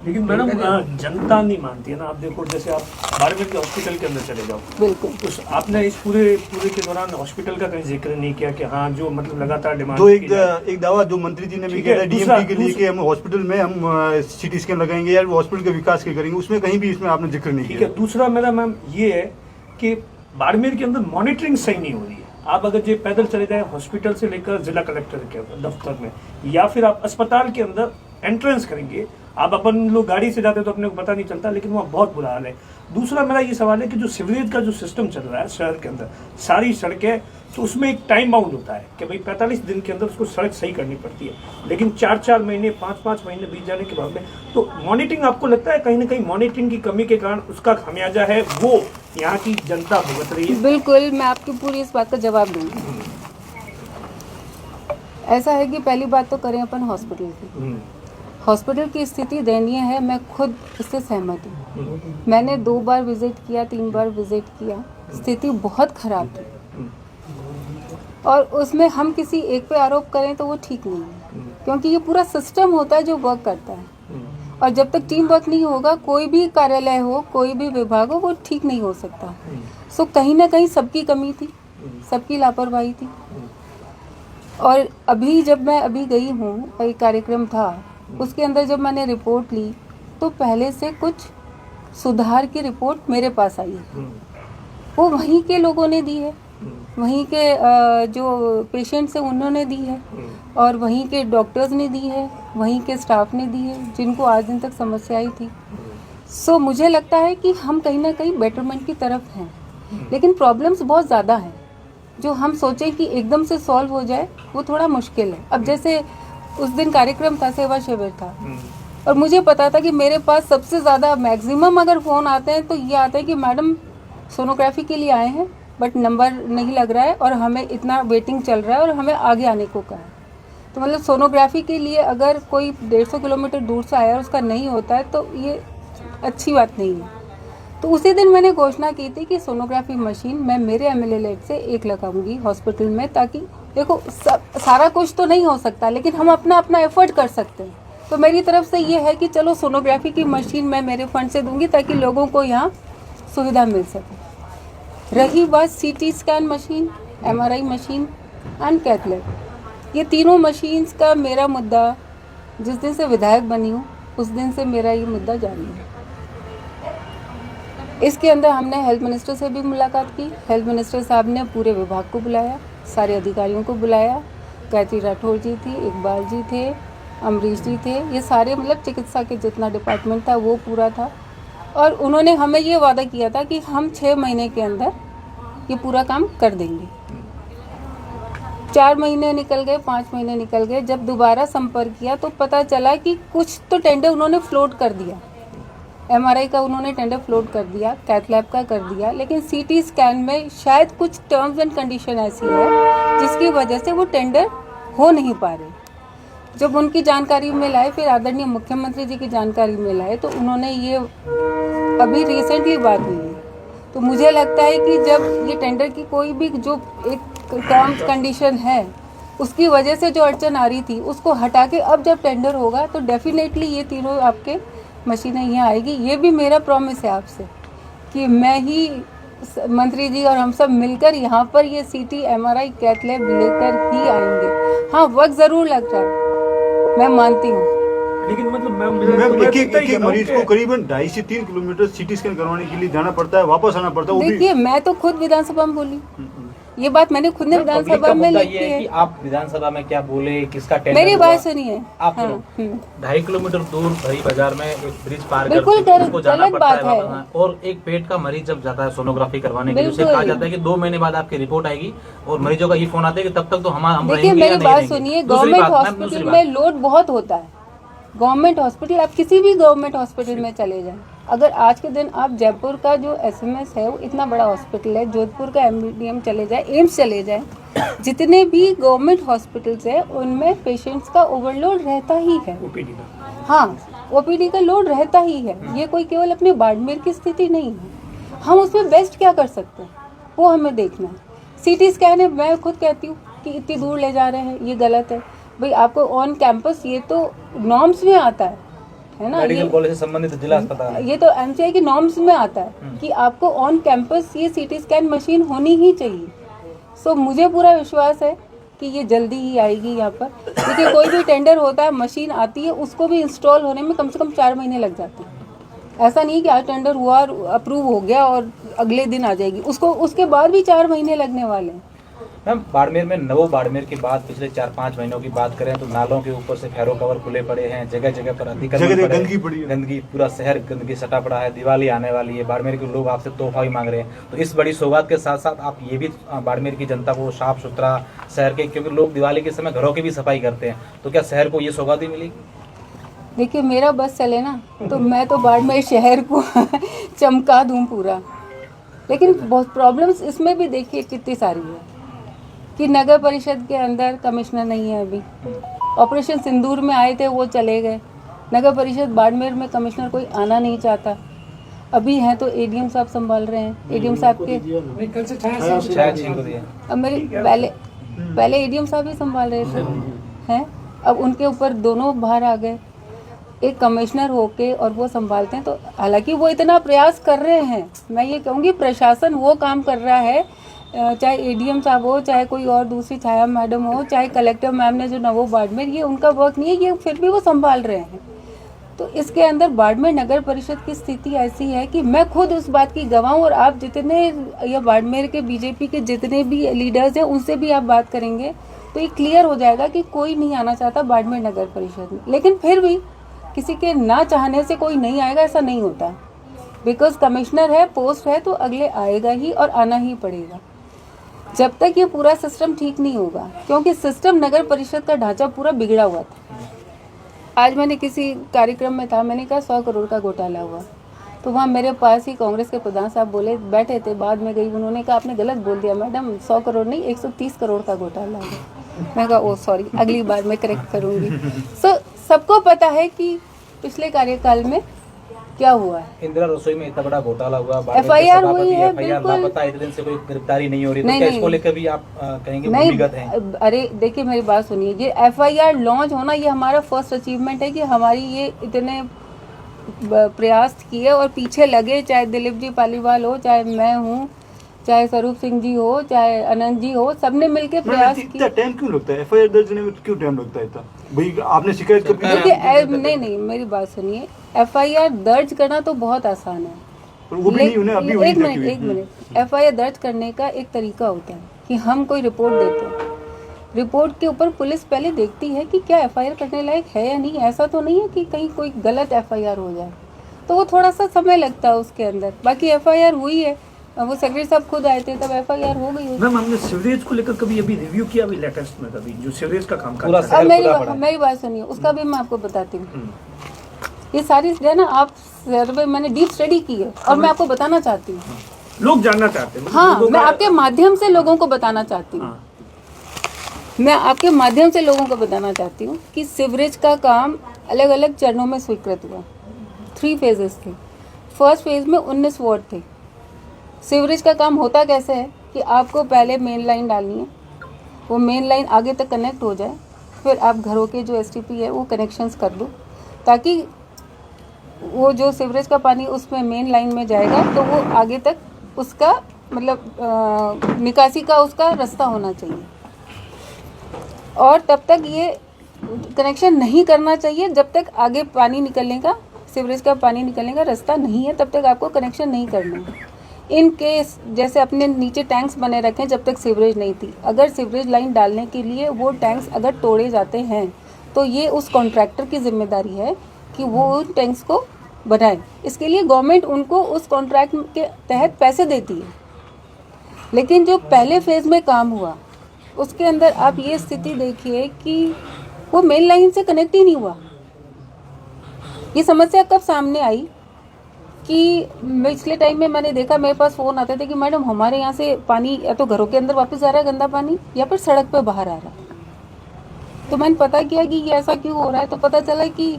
लेकिन मैडम जनता नहीं मानती है ना। आप देखो जैसे आप बाड़मेर के हॉस्पिटल के अंदर चले जाओ, बिल्कुल उस आपने इस पूरे के दौरान हॉस्पिटल का कहीं जिक्र नहीं किया कि हाँ जो मतलब लगातार डिमांड तो एक दावा जो मंत्री जी ने भी किया था डीएमपी के लिए कि हम हॉस्पिटल में हम सीटी स्कैन लगाएंगे या हॉस्पिटल के विकास के करेंगे, उसमें कहीं भी इसमें आपने जिक्र नहीं ठीक किया। है। दूसरा मेरा मैम ये है कि बाड़मेर के अंदर मॉनिटरिंग सही नहीं हो रही है। आप अगर जो पैदल चले जाए हॉस्पिटल से लेकर जिला कलेक्टर के दफ्तर में, या फिर आप अस्पताल के अंदर एंट्रेंस करेंगे, आप अपन लोग गाड़ी से जाते तो अपने को पता नहीं चलता, लेकिन वहाँ बहुत बुरा हाल है। दूसरा मेरा ये सवाल है कि जो सीवरेज का जो सिस्टम चल रहा है शहर के अंदर, सारी सड़कें, तो उसमें एक टाइम बाउंड होता है कि भाई 45 दिन के अंदर उसको सड़क सही करनी पड़ती है, लेकिन 4-4 महीने 5-5 महीने बीत जाने के बाद में तो मॉनिटरिंग, आपको लगता है कहीं ना कहीं मॉनिटरिंग की कमी के कारण उसका खामियाजा है वो यहाँ की जनता भुगत रही है? बिल्कुल, मैं आपकी पूरी इस बात का जवाब दूंगी। ऐसा है कि पहली बात तो करें अपन हॉस्पिटल की। हॉस्पिटल की स्थिति दयनीय है, मैं खुद इससे सहमत हूँ। मैंने 2 बार विजिट किया, 3 बार विजिट किया, स्थिति बहुत खराब थी। और उसमें हम किसी एक पे आरोप करें तो वो ठीक नहीं है, क्योंकि ये पूरा सिस्टम होता है जो वर्क करता है, और जब तक टीम वर्क नहीं होगा, कोई भी कार्यालय हो, कोई भी विभाग हो, वो ठीक नहीं हो सकता। सो कहीं ना कहीं सबकी कमी थी, सबकी लापरवाही थी। और अभी जब मैं अभी गई हूँ, एक कार्यक्रम था, उसके अंदर जब मैंने रिपोर्ट ली तो पहले से कुछ सुधार की रिपोर्ट मेरे पास आई है। वो वहीं के लोगों ने दी है, वहीं के जो पेशेंट्स हैं उन्होंने दी है, और वहीं के डॉक्टर्स ने दी है, वहीं के स्टाफ ने दी है, जिनको आज दिन तक समस्या आई थी। सो मुझे लगता है कि हम कहीं ना कहीं बेटरमेंट की तरफ हैं, लेकिन प्रॉब्लम्स बहुत ज़्यादा हैं। जो हम सोचें कि एकदम से सॉल्व हो जाए वो थोड़ा मुश्किल है। अब जैसे उस दिन कार्यक्रम था, सेवा शिविर था, और मुझे पता था कि मेरे पास सबसे ज़्यादा मैक्सिमम अगर फ़ोन आते हैं तो ये आता है कि मैडम सोनोग्राफी के लिए आए हैं बट नंबर नहीं लग रहा है और हमें इतना वेटिंग चल रहा है और हमें आगे आने को कहा है। तो मतलब सोनोग्राफी के लिए अगर कोई 150 किलोमीटर दूर से आया और उसका नहीं होता है तो ये अच्छी बात नहीं है। तो उसी दिन मैंने घोषणा की थी कि सोनोग्राफी मशीन मैं मेरे MLA से 1 लगाऊंगी हॉस्पिटल में, ताकि देखो सारा कुछ तो नहीं हो सकता, लेकिन हम अपना अपना एफर्ट कर सकते हैं। तो मेरी तरफ से ये है कि चलो सोनोग्राफी की मशीन मैं मेरे फंड से दूंगी ताकि लोगों को यहाँ सुविधा मिल सके। रही बात CT scan machine, MRI machine and cath lab, ये तीनों मशीन्स का मेरा मुद्दा जिस दिन से विधायक बनी हूँ उस दिन से मेरा ये मुद्दा जारी है। इसके अंदर हमने हेल्थ मिनिस्टर से भी मुलाकात की। हेल्थ मिनिस्टर साहब ने पूरे विभाग को बुलाया, सारे अधिकारियों को बुलाया। गायत्री राठौर जी थी, इकबाल जी थे, अमरीश जी थे, ये सारे मतलब चिकित्सा के जितना डिपार्टमेंट था वो पूरा था। और उन्होंने हमें ये वादा किया था कि हम 6 महीने के अंदर ये पूरा काम कर देंगे। 4 महीने निकल गए, 5 महीने निकल गए। जब दोबारा संपर्क किया तो पता चला कि कुछ तो टेंडर उन्होंने फ्लोट कर दिया। MRI का उन्होंने टेंडर फ्लोट कर दिया, कैथ लैब का कर दिया, लेकिन CT स्कैन में शायद कुछ टर्म्स एंड कंडीशन ऐसी है जिसकी वजह से वो टेंडर हो नहीं पा रहे। जब उनकी जानकारी में लाए, फिर आदरणीय मुख्यमंत्री जी की जानकारी में लाए, तो उन्होंने ये अभी रिसेंटली बात हुई है। तो मुझे लगता है कि जब ये टेंडर की कोई भी जो एक टर्म्स कंडीशन है उसकी वजह से जो अड़चन आ रही थी उसको हटा के अब जब टेंडर होगा तो डेफिनेटली ये तीनों आपके मशीनें यहाँ आएगी। ये भी मेरा प्रॉमिस है आपसे कि मैं ही, मंत्री जी और हम सब मिलकर यहाँ पर ये CT MRI कैथ लैब लेकर ही आएंगे। हाँ, वक्त ज़रूर लग रहा है, मैं मानती हूँ, लेकिन मतलब मैम एक मरीज को करीबन 2.5 से 3 किलोमीटर CT स्कैन करवाने के लिए जाना पड़ता है, वापस आना पड़ता है। देखिए मैं तो खुद विधानसभा में बोली, ये बात मैंने खुद ने विधानसभा में लिखी है कि आप विधानसभा में क्या बोले, किसका टेंडर मेरी बात सुनिए। आप हाँ, 2.5 किलोमीटर दूर भरी बाजार में एक ब्रिज पार बिल्कुल करके उसको जाना गलत पड़ता बात है। वापस। और एक पेट का मरीज जब जाता है सोनोग्राफी करवाने के लिए, उसे कहा जाता है कि 2 महीने बाद आपकी रिपोर्ट आएगी, और मरीजों का ये फोन आता है कि तब तक तो हम देखिए रहेंगे या मेरी नहीं बात रहेंगे। सुनिए, दूसरी गवर्नमेंट बात, मैम, हॉस्पिटल दूसरी में बात, लोड बहुत होता है। गवर्नमेंट हॉस्पिटल, आप किसी भी गवर्नमेंट हॉस्पिटल में चले जाएं, अगर आज के दिन आप जयपुर का जो SMS है वो इतना बड़ा हॉस्पिटल है, जोधपुर का MDM चले जाए, एम्स चले जाए, जितने भी गवर्नमेंट हॉस्पिटल्स हैं उनमें पेशेंट्स का ओवरलोड रहता ही है। OPD का, हाँ, OPD का लोड रहता ही है। ये कोई केवल अपने बाड़मेर की स्थिति नहीं है। हम उसमें बेस्ट क्या कर सकते हैं वो हमें देखना है। CT स्कैन है, मैं खुद कहती हूँ कि इतनी दूर ले जा रहे हैं, ये गलत है। भाई आपको ऑन कैंपस, ये तो नॉर्म्स में आता है है ना। मेडिकल ये कॉलेज से संबंधित जिला अस्पताल है। ये तो एमसीआई की नॉर्म्स में आता है कि आपको ऑन कैंपस ये सीटी स्कैन मशीन होनी ही चाहिए। सो मुझे पूरा विश्वास है कि ये जल्दी ही आएगी यहाँ पर। देखिए कोई भी टेंडर होता है, मशीन आती है, उसको भी इंस्टॉल होने में कम से कम 4 महीने लग जाते हैं। ऐसा नहीं कि आज टेंडर हुआ और अप्रूव हो गया और अगले दिन आ जाएगी, उसको उसके बाद भी 4 महीने लगने वाले हैं। मैम बाड़मेर में नवो बाड़मेर की बात पिछले 4-5 महीनों की बात करें तो नालों के ऊपर से फेरो कवर खुले पड़े हैं, जगह जगह पर अतिक्रमण जगह पड़े गंदगी पड़ी है। गंदगी, पूरा शहर गंदगी सटा पड़ा है। दिवाली आने वाली है, बाड़मेर के लोग आपसे तोहफा भी मांग रहे हैं, तो इस बड़ी सौगात के साथ साथ आप ये भी बाड़मेर की जनता को साफ सुथरा शहर के, क्योंकि लोग दिवाली के समय घरों की भी सफाई करते हैं, तो क्या शहर को ये सौगात ही मिली? देखिए मेरा बस चले ना तो मैं तो बाड़मेर शहर को चमका दूं पूरा। लेकिन बहुत प्रॉब्लम्स इसमें भी देखिए कितनी सारी है कि नगर परिषद के अंदर कमिश्नर नहीं है। अभी ऑपरेशन सिंदूर में आए थे, वो चले गए। नगर परिषद बाड़मेर में कमिश्नर कोई आना नहीं चाहता। अभी हैं तो एडीएम साहब संभाल रहे हैं। एडीएम साहब के छाया छीन को दिया। अब मेरे पहले एडीएम साहब ही संभाल रहे थे हैं, अब उनके ऊपर दोनों बाहर आ गए। एक कमिश्नर होके और वो संभालते हैं, तो हालांकि वो इतना प्रयास कर रहे हैं, मैं ये कहूँगी प्रशासन वो काम कर रहा है, चाहे एडीएम साहब हो, चाहे कोई और दूसरी छाया मैडम हो, चाहे कलेक्टर मैम ने जो नवो बाड़मेर, ये उनका वर्क नहीं है, ये फिर भी वो संभाल रहे हैं। तो इसके अंदर बाड़मेर नगर परिषद की स्थिति ऐसी है कि मैं खुद उस बात की गवाह हूँ, और आप जितने या बाड़मेर के बीजेपी के जितने भी लीडर्स हैं उनसे भी आप बात करेंगे तो ये क्लियर हो जाएगा कि कोई नहीं आना चाहता बाड़मेर नगर परिषद में। लेकिन फिर भी किसी के ना चाहने से कोई नहीं आएगा, ऐसा नहीं होता। बिकॉज कमिश्नर है, पोस्ट है, तो अगले आएगा ही और आना ही पड़ेगा जब तक ये पूरा सिस्टम ठीक नहीं होगा, क्योंकि सिस्टम नगर परिषद का ढांचा पूरा बिगड़ा हुआ था। आज मैंने किसी कार्यक्रम में था, मैंने कहा 100 करोड़ का घोटाला हुआ, तो वहाँ मेरे पास ही कांग्रेस के प्रधान साहब बोले, बैठे थे, बाद में गई, उन्होंने कहा आपने गलत बोल दिया मैडम, 100 करोड़ नहीं 130 करोड़ का घोटाला है। मैं कहा ओ सॉरी, अगली बार मैं करेक्ट करूँगी। सबको पता है कि पिछले कार्यकाल में क्या हुआ है। इंदिरा रसोई में इतना बड़ा घोटाला हुआ, FIR हुई है, FIR बिल्कुल। लापता, इतने दिन से कोई गिरफ्तारी नहीं हो रही, तो नहीं, क्या नहीं। इसको लेकर भी आप कहेंगे नहीं, भूमिगत हैं? अरे देखिए मेरी बात सुनिए, ये FIR लॉन्च होना ये हमारा फर्स्ट अचीवमेंट है कि हमारी ये इतने प्रयास किए और पीछे लगे, चाहे दिलीप जी पालीवाल हो, चाहे मैं हूँ, चाहे स्वरूप सिंह जी हो, चाहे अनंत जी हो, सबने मिलकर प्रयास किया। टाइम क्यों लगता है? FIR दर्ज होने में क्यों टाइम लगता है इतना? भाई आपने शिकायत कब की? देखिए नहीं मेरी बात सुनिए, FIR दर्ज करना तो बहुत आसान है, वो भी नहीं उन्हें अभी एक मिनट FIR दर्ज करने का एक तरीका होता है कि हम कोई रिपोर्ट देते हैं, रिपोर्ट के ऊपर पुलिस पहले देखती है कि क्या FIR करने लायक है या नहीं। ऐसा तो नहीं है कि कहीं कोई गलत FIR हो जाए, तो वो थोड़ा सा समय लगता है उसके अंदर। बाकी FIR हुई है, वो सेक्रेटरी साहब खुद आए थे, तब FIR हो गई। मैम हमने सीवरेज को लेकर कभी अभी रिव्यू किया अभी लेटेस्ट में, कभी जो सीवरेज का काम पूरा करता है? मेरी बात सुनिए, उसका भी मैं आपको बताती हूँ। ये सारी जो है ना, आप सर्वे मैंने डीप स्टडी की है और मैं आपको बताना चाहती हूँ। लोग जानना चाहते हैं, हाँ, लोगों मैं का- आपके माध्यम से लोगों को बताना चाहती हूँ। हाँ। मैं आपके माध्यम से लोगों को बताना चाहती हूँ कि सीवरेज का काम अलग अलग चरणों में स्वीकृत हुआ। 3 फेजेस थे। फर्स्ट फेज में 19 वार्ड थे। सीवरेज का काम होता कैसे है कि आपको पहले मेन लाइन डालनी है, वो मेन लाइन आगे तक कनेक्ट हो जाए, फिर आप घरों के जो STP है वो कनेक्शंस कर दो, ताकि वो जो सीवरेज का पानी उसमें मेन लाइन में जाएगा तो वो आगे तक उसका मतलब निकासी का उसका रास्ता होना चाहिए। और तब तक ये कनेक्शन नहीं करना चाहिए जब तक आगे पानी निकलने का, सीवरेज का पानी निकलने का रास्ता नहीं है, तब तक आपको कनेक्शन नहीं करना है। इन केस जैसे अपने नीचे टैंक्स बने रखें जब तक सीवरेज नहीं थी, अगर सीवरेज लाइन डालने के लिए वो टैंक्स अगर तोड़े जाते हैं तो ये उस कॉन्ट्रैक्टर की जिम्मेदारी है कि वो उन टैंक्स को बनाए। इसके लिए गवर्नमेंट उनको उस कॉन्ट्रैक्ट के तहत पैसे देती है। लेकिन जो पहले फेज में काम हुआ उसके अंदर आप ये स्थिति देखिए कि वो मेन लाइन से कनेक्ट ही नहीं हुआ। ये समस्या कब सामने आई कि पिछले टाइम में मैंने देखा, मेरे पास फ़ोन आते थे कि मैडम हमारे यहाँ से पानी या तो घरों के अंदर वापस आ रहा है गंदा पानी, या फिर सड़क पे बाहर आ रहा है। तो मैंने पता किया कि ये ऐसा क्यों हो रहा है, तो पता चला कि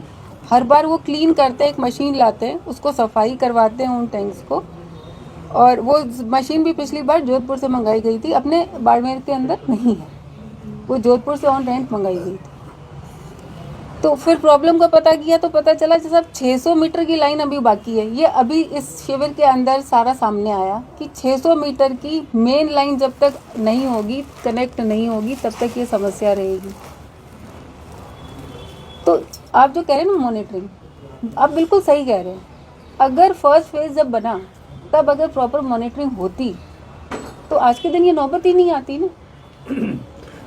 हर बार वो क्लीन करते हैं, एक मशीन लाते हैं, उसको सफाई करवाते हैं उन टैंक्स को, और वो मशीन भी पिछली बार जोधपुर से मंगाई गई थी, अपने बाड़मेर के अंदर नहीं है, वो जोधपुर से ऑन रेंट मंगाई गई थी। तो फिर प्रॉब्लम का पता किया तो पता चला कि साहब 600 मीटर की लाइन अभी बाकी है। ये अभी इस शिविर के अंदर सारा सामने आया कि 600 मीटर की मेन लाइन जब तक नहीं होगी, कनेक्ट नहीं होगी, तब तक ये समस्या रहेगी। तो आप जो कह रहे हैं ना मॉनिटरिंग, आप बिल्कुल सही कह रहे हैं। अगर फर्स्ट फेज जब बना तब अगर प्रॉपर मॉनिटरिंग होती तो आज के दिन ये नौबत ही नहीं आती ना।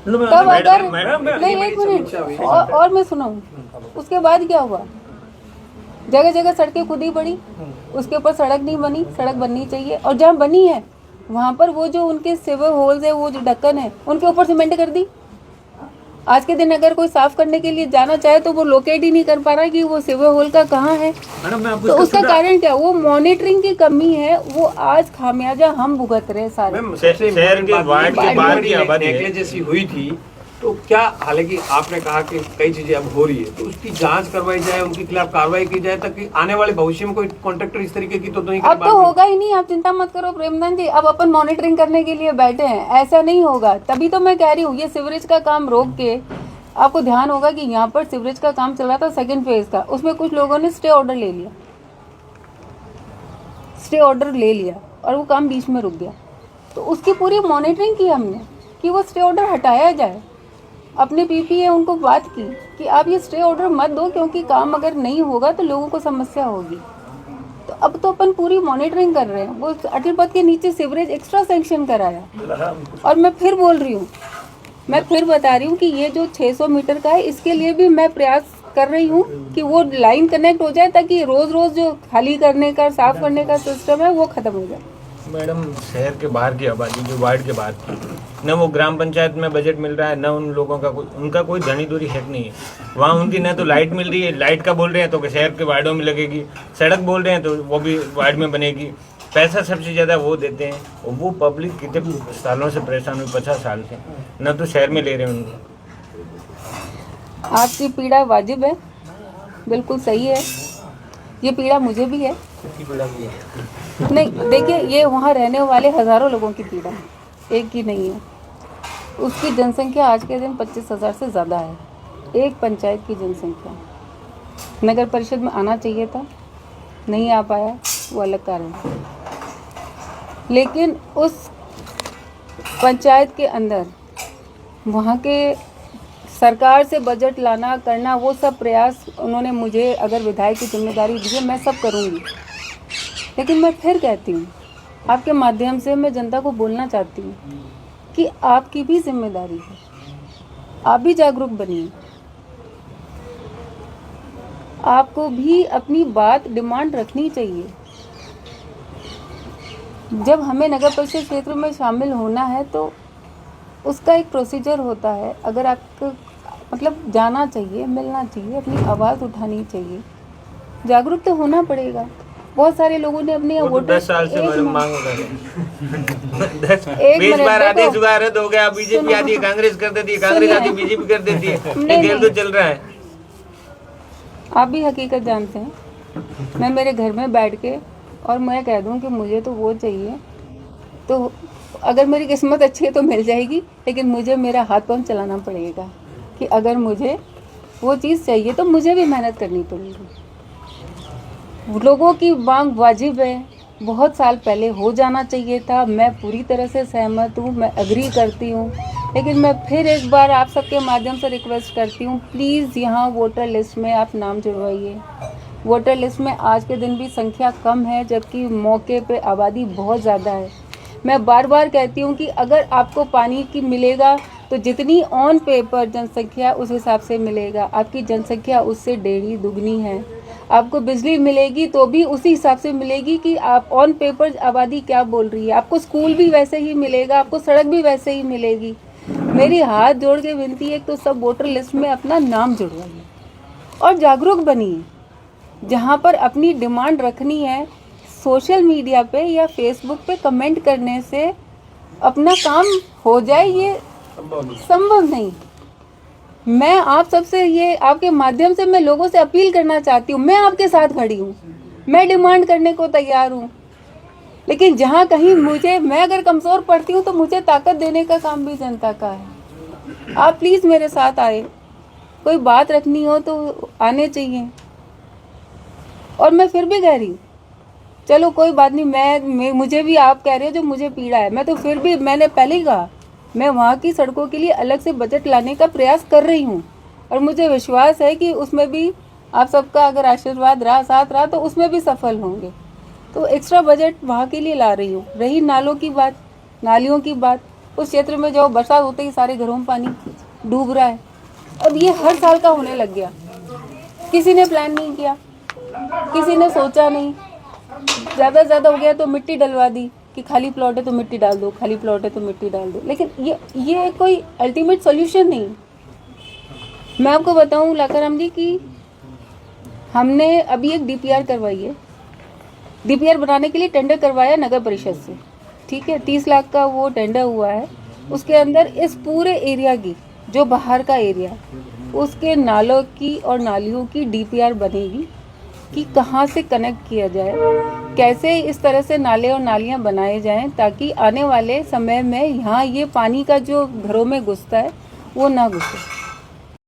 तब अगर नहीं, एक मिनट और मैं सुनाऊं, उसके बाद क्या हुआ? जगह जगह सड़कें खुद ही पड़ी, उसके ऊपर सड़क नहीं बनी, सड़क बननी चाहिए, और जहाँ बनी है वहाँ पर वो जो उनके सिवर होल्स है, वो जो ढक्कन है, उनके ऊपर सीमेंट कर दी। आज के दिन अगर कोई साफ करने के लिए जाना चाहे तो वो लोकेट ही नहीं कर पा रहा कि वो सिवर होल का कहाँ है। तो उसका कारण क्या? वो मॉनिटरिंग की कमी है। वो आज खामियाजा हम भुगत रहे हैं सारे। शहर के वार्ड के बाहर की आबादी नेकलेस जैसी हुई थी, तो क्या, हालांकि आपने कहा कि कई चीजें अब हो रही है, तो उसकी जांच करवाई जाए, उनके खिलाफ कार्रवाई की जाए, ताकि आने वाले भविष्य में कोई कॉन्ट्रैक्टर इस तरीके की तो नहीं करे। अब तो होगा ही नहीं, आप चिंता मत करो प्रेमधन जी। अब अपन मॉनिटरिंग करने के लिए बैठे हैं, ऐसा नहीं होगा। तभी तो मैं कह रही हूँ ये सीवरेज का काम रोक के, आपको ध्यान होगा कि यहाँ पर सीवरेज का काम चल रहा था सेकंड फेज का, उसमें कुछ लोगों ने स्टे ऑर्डर ले लिया, स्टे ऑर्डर ले लिया और वो काम बीच में रुक गया। तो उसकी पूरी मॉनिटरिंग की हमने कि वो स्टे ऑर्डर हटाया जाए। अपने पीपीए उनको बात की कि आप ये स्टे ऑर्डर मत दो, क्योंकि काम अगर नहीं होगा तो लोगों को समस्या होगी। तो अब तो अपन पूरी मॉनिटरिंग कर रहे हैं। वो अटल पथ के नीचे सीवरेज एक्स्ट्रा सैंक्शन कराया। और मैं फिर बोल रही हूँ, मैं फिर बता रही हूँ कि ये जो 600 मीटर का है, इसके लिए भी मैं प्रयास कर रही हूँ कि वो लाइन कनेक्ट हो जाए, ताकि रोज रोज जो खाली करने का, साफ करने का सिस्टम है वो खत्म हो जाए। मैडम, शहर के बाहर की आबादी, जो वार्ड के बाहर की, न वो ग्राम पंचायत में बजट मिल रहा है, न उन लोगों का उनका कोई धनी दूरी हक नहीं है। वहाँ उनकी न तो लाइट मिल रही है, लाइट का बोल रहे हैं तो शहर के वार्डों में लगेगी, सड़क बोल रहे हैं तो वो भी वार्ड में बनेगी। पैसा सबसे ज़्यादा वो देते हैं, और वो पब्लिक कितने सालों से परेशान हुई, 50 साल से, न तो शहर में ले रहे हैं उनको। आपकी पीड़ा वाजिब है, बिल्कुल सही है। ये पीड़ा मुझे भी है। नहीं, देखिए, ये वहाँ रहने वाले हज़ारों लोगों की पीड़ा है, एक की नहीं है। उसकी जनसंख्या आज के दिन 25,000 से ज़्यादा है, एक पंचायत की जनसंख्या। नगर परिषद में आना चाहिए था, नहीं आ पाया, वो अलग कारण है। लेकिन उस पंचायत के अंदर वहाँ के सरकार से बजट लाना करना, वो सब प्रयास उन्होंने मुझे, अगर विधायक की जिम्मेदारी दी है, मैं सब करूँगी। लेकिन मैं फिर कहती हूँ, आपके माध्यम से मैं जनता को बोलना चाहती हूँ कि आपकी भी जिम्मेदारी है, आप भी जागरूक बनिए। आपको भी अपनी बात, डिमांड रखनी चाहिए। जब हमें नगर परिषद क्षेत्र में शामिल होना है तो उसका एक प्रोसीजर होता है। अगर आपको मतलब जाना चाहिए, मिलना चाहिए, अपनी आवाज़ उठानी चाहिए, जागरूक तो होना पड़ेगा। बहुत सारे लोगों ने अपने वोटर 10 साल से मैडम मांग कर रहे हैं। 20 बार आदेश हुआ, रद्द हो गया। बीजेपी आती है, कांग्रेस कर देती है, कांग्रेस आती है, बीजेपी कर देती है। ये खेल तो चल रहा है। आप भी हकीकत जानते हैं। मैं मेरे घर में बैठ के और मैं कह दूं कि मुझे तो वो चाहिए, तो अगर मेरी किस्मत अच्छी है तो मिल जाएगी। लेकिन मुझे मेरा हाथ पांव चलाना पड़ेगा कि अगर मुझे वो चीज़ चाहिए तो मुझे भी मेहनत करनी पड़ेगी। लोगों की मांग वाजिब है, बहुत साल पहले हो जाना चाहिए था। मैं पूरी तरह से सहमत हूँ, मैं एग्री करती हूँ। लेकिन मैं फिर एक बार आप सबके माध्यम से रिक्वेस्ट करती हूँ, प्लीज़ यहाँ वोटर लिस्ट में आप नाम जुड़वाइए। वोटर लिस्ट में आज के दिन भी संख्या कम है, जबकि मौके पे आबादी बहुत ज़्यादा है। मैं बार बार कहती हूँ कि अगर आपको पानी की मिलेगा तो जितनी ऑन पेपर जनसंख्या उस हिसाब से मिलेगा। आपकी जनसंख्या उससे 1.5 दुगनी है। आपको बिजली मिलेगी तो भी उसी हिसाब से मिलेगी कि आप ऑन पेपर आबादी क्या बोल रही है। आपको स्कूल भी वैसे ही मिलेगा, आपको सड़क भी वैसे ही मिलेगी। मेरी हाथ जोड़ के विनती है, तो सब वोटर लिस्ट में अपना नाम जुड़वाइए और जागरूक बनिए। जहाँ पर अपनी डिमांड रखनी है, सोशल मीडिया पे या फेसबुक पे कमेंट करने से अपना काम हो जाए, ये संभव नहीं। मैं आप सबसे ये आपके माध्यम से मैं लोगों से अपील करना चाहती हूँ, मैं आपके साथ खड़ी हूँ, मैं डिमांड करने को तैयार हूँ। लेकिन जहाँ कहीं मैं अगर कमज़ोर पड़ती हूँ तो मुझे ताकत देने का काम भी जनता का है। आप प्लीज़ मेरे साथ आए, कोई बात रखनी हो तो आने चाहिए। और मैं फिर भी कह रही हूँ, चलो कोई बात नहीं, मैं मुझे भी आप कह रहे हो जो मुझे पीड़ा है, मैं तो फिर भी मैंने पहले ही कहा मैं वहाँ की सड़कों के लिए अलग से बजट लाने का प्रयास कर रही हूँ। और मुझे विश्वास है कि उसमें भी आप सबका अगर आशीर्वाद रहा, साथ रहा, तो उसमें भी सफल होंगे। तो एक्स्ट्रा बजट वहाँ के लिए ला रही हूँ। रही नालों की बात, नालियों की बात, उस क्षेत्र में जो बरसात होते ही सारे घरों में पानी डूब रहा है। अब ये हर साल का होने लग गया, किसी ने प्लान नहीं किया, किसी ने सोचा नहीं, ज़्यादा से ज़्यादा हो गया तो मिट्टी डलवा दी कि खाली प्लॉट है तो मिट्टी डाल दो, खाली प्लॉट है तो मिट्टी डाल दो। लेकिन ये कोई अल्टीमेट सॉल्यूशन नहीं। मैं आपको बताऊं लाकाराम जी कि हमने अभी एक डीपीआर करवाई है। डीपीआर बनाने के लिए टेंडर करवाया नगर परिषद से, ठीक है, 30 लाख का वो टेंडर हुआ है। उसके अंदर इस पूरे एरिया की, जो बाहर का एरिया, उसके नालों की और नालियों की डीपीआर बनेगी कि कहाँ से कनेक्ट किया जाए, कैसे इस तरह से नाले और नालियाँ बनाए जाएं ताकि आने वाले समय में यहाँ ये पानी का जो घरों में घुसता है वो ना घुसे।